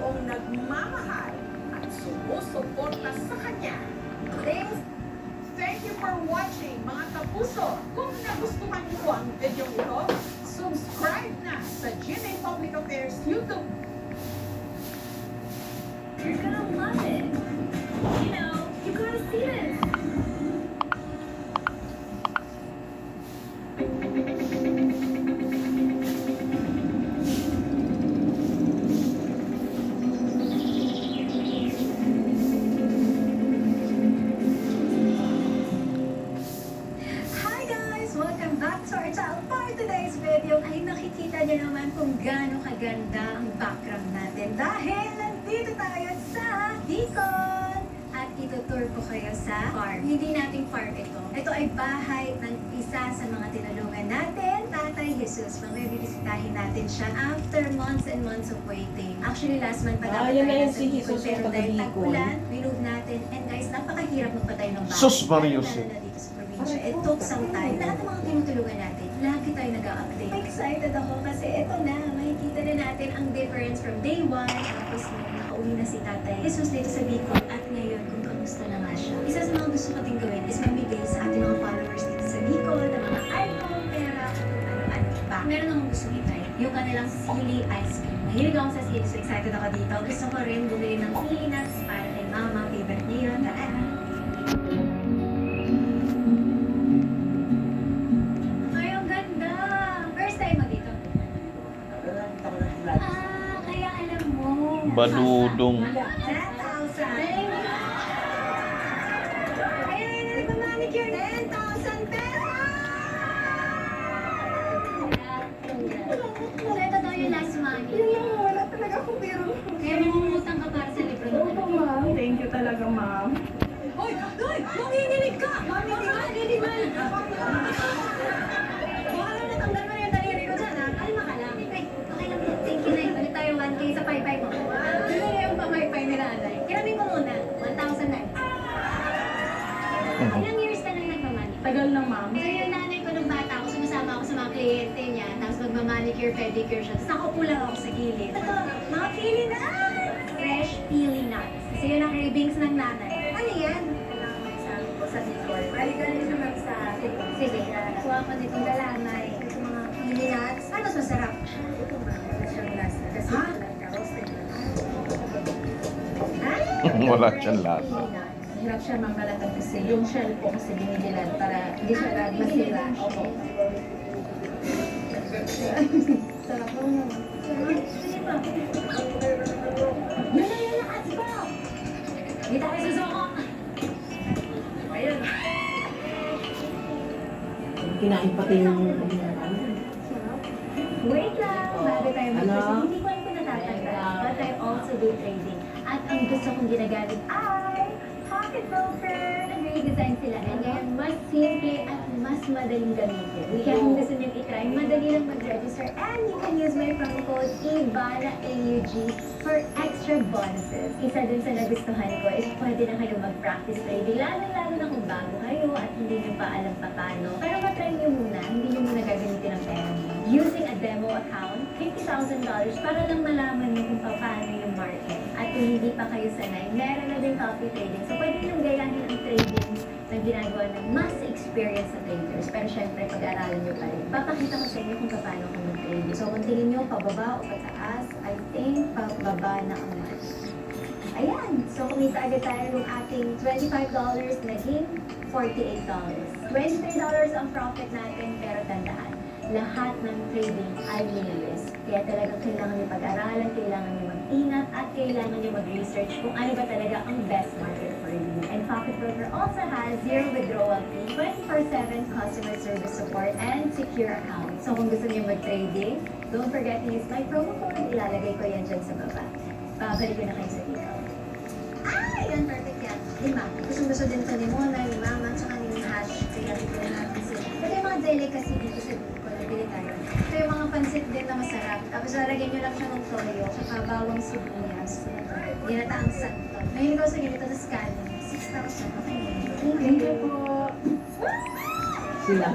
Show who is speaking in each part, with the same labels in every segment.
Speaker 1: totoong nagmamahal at sumusuporta sa kanya. Thank you for watching, mga kapuso. Kung nagustuhan niyo ang video ito, subscribe na sa GMA Public Affairs YouTube.
Speaker 2: You're gonna love it. You know, you gotta see this. Hi guys! Welcome back to our channel. For today's video ay nakikita niyo naman kung gaano kaganda ang background natin dahil nandito tayo sa Bicol at itutour ko kayo sa farm. Hindi nating farm ito. Ito ay bahay ng isa sa mga tinulungan natin, Tatay Jesus. Mamibisitahin natin siya after months and months of waiting. Actually, last month pa dapat
Speaker 3: yun na
Speaker 2: tayo
Speaker 3: yun
Speaker 2: sa
Speaker 3: si
Speaker 2: Bicol,
Speaker 3: Jesus
Speaker 2: pero
Speaker 3: yung
Speaker 2: dahil
Speaker 3: taga-Bicol.
Speaker 2: tag-ulan, minove natin. And guys, napakahirap magpatay ng bahay.
Speaker 4: Sus, Marius.
Speaker 2: Lalo na dito sa probinsya. It took some time. Lahat ng mga tinutulungan natin, lagi tayo nag-update. Excited ako kasi ito na, makikita na natin ang difference from day 1. Tapos nung nakauwi na si Tatay Jesus dito sa Bicol at ngayon kung kamusta na nga siya. Isa sa mga gusto ko din gawin is mamigay sa ating mga followers dito sa Bicol ng mga iPhone, pera, ano-ano pa. Meron akong gusto itry, yung kanilang sili ice cream. Mahilig ako sa sili, so excited ako dito. Gusto ko rin bumili ng sili nuts para kay mama, favorite niya yun. Tara! Ay, ang ganda! First time mo dito? Kaya alam mo.
Speaker 4: Baludong.
Speaker 2: 10,000. Kaya yun na nagmamanicure. 10,000 pesos! So, ito daw yung last money.
Speaker 1: Wala talaga akong biro.
Speaker 2: Kaya mangungutang ka para sa libro ng anak.
Speaker 1: Ma'am. Thank you talaga, ma'am.
Speaker 2: Hoy! Hoy! Manginginig ka! Manginginig ka! Baka lang natanggal mo na yung daliri ko dyan, ha? Kalma ka lang. Ay, okay lang po. Thank you, Nay. Ulit tayo 1K sa paypay mo. Ano na yung pamaypay nila, Nay? Kiramin ko muna. 1,000, Nay. Ilang years ka nang nagmamani?
Speaker 1: Tagal na, ma'am.
Speaker 2: So yung nanay ko nung bata ako, sumasama ako sa mga kliyente niya, tapos magmamanicure, pedicure siya. Tapos nakaupo lang ako sa gilid. Ito, mga pili nuts! Fresh pili nuts. Kasi yun ang cravings ng nanay. Ano yan? Sa Bicol. Balik-balik siya mag sa Bicol. Sige, kuha ko nitong galamay. Ito mga pili nuts. Ano mas masarap? Ito wala siyang lasa. Kasi roasted na.
Speaker 4: Wala siyang lasa.
Speaker 1: Hirap siya mamalatag kasi yung shell po kasi binibilan para hindi siya masira. Opo.
Speaker 2: Sarap mo naman. Sige pa. Yun na lakas ko! Hindi tayo susuko! Ayun.
Speaker 3: Kinain pati yung
Speaker 2: Wait lang! Bago tayo mag-
Speaker 3: Ano?
Speaker 2: Kasi hindi ko alam kung natatanda. But I also do trading. At ang gusto kong ginagamit ay Pocket Broker. Nag-redesign sila. And ngayon, mas simple at mas madaling gamitin. Kaya kung gusto nyo i-try, madali lang mag-register. And you can use my promo code IBANAAUG for extra bonuses. Isa din sa nagustuhan ko is pwede na kayo mag-practice trading. Lalo-lalo na kung bago kayo at hindi nyo pa alam pa paano. Pero matry nyo muna, hindi nyo muna gagamitin ang pera nyo. Using a demo account, $50,000 para lang malaman nyo kung paano yung market. At kung hindi pa kayo sanay, meron na din copy trading. So pwede nyo gayahin ang trading na ginagawa ng mas experienced na traders. Pero syempre, pag-aralan nyo pa rin. Papakita ko sa inyo kung paano kung mag-trading. So kung tingin nyo pababa o pataas, I think pababa na ang mas. Ayan! So kumita agad tayo ng ating $25 naging $48. $23 ang profit natin, pero tandaan, lahat ng trading ay may risk. Kaya talagang kailangan nyo pag-aralan, kailangan nyo mag-ingat, at kailangan nyo mag-research kung ano ba talaga ang best market for you. And Pocket Broker also has zero withdrawal fee, 24/7 customer service support, and secure account. So kung gusto nyo mag-trading, don't forget to use my promo code. Ilalagay ko yan dyan sa baba. Babalik ko na kayo sa dito. Ay! Yan, perfect yan. Lima. Gusto din sa ni Mona, ni Mama, tsaka ni Hash. Kaya dito natin sila. Ito yung mga delicacy dito sa Bicol. Nabili tayo. Ito yung mga pansit din na masarap. Tapos lalagyan nyo lang siya ng toyo, tsaka bawang sibuyas. Ginataang santo. Ngayon ko sa ganito sa scan. 6,000. Okay. Thank you po.
Speaker 3: sila.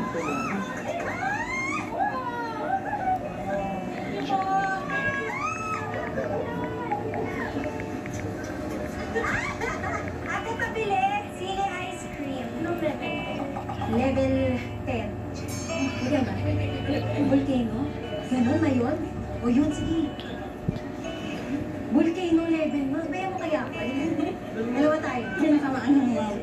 Speaker 2: Ate, pabili! Sili ice cream. Anong level? Level 10. Hindi ba? Volcano? Ganon na yun? O yun, sige. Volcano level. Magbayan mo kaya ako. Dalawa tayo.
Speaker 5: Hindi nakamaan ng wow.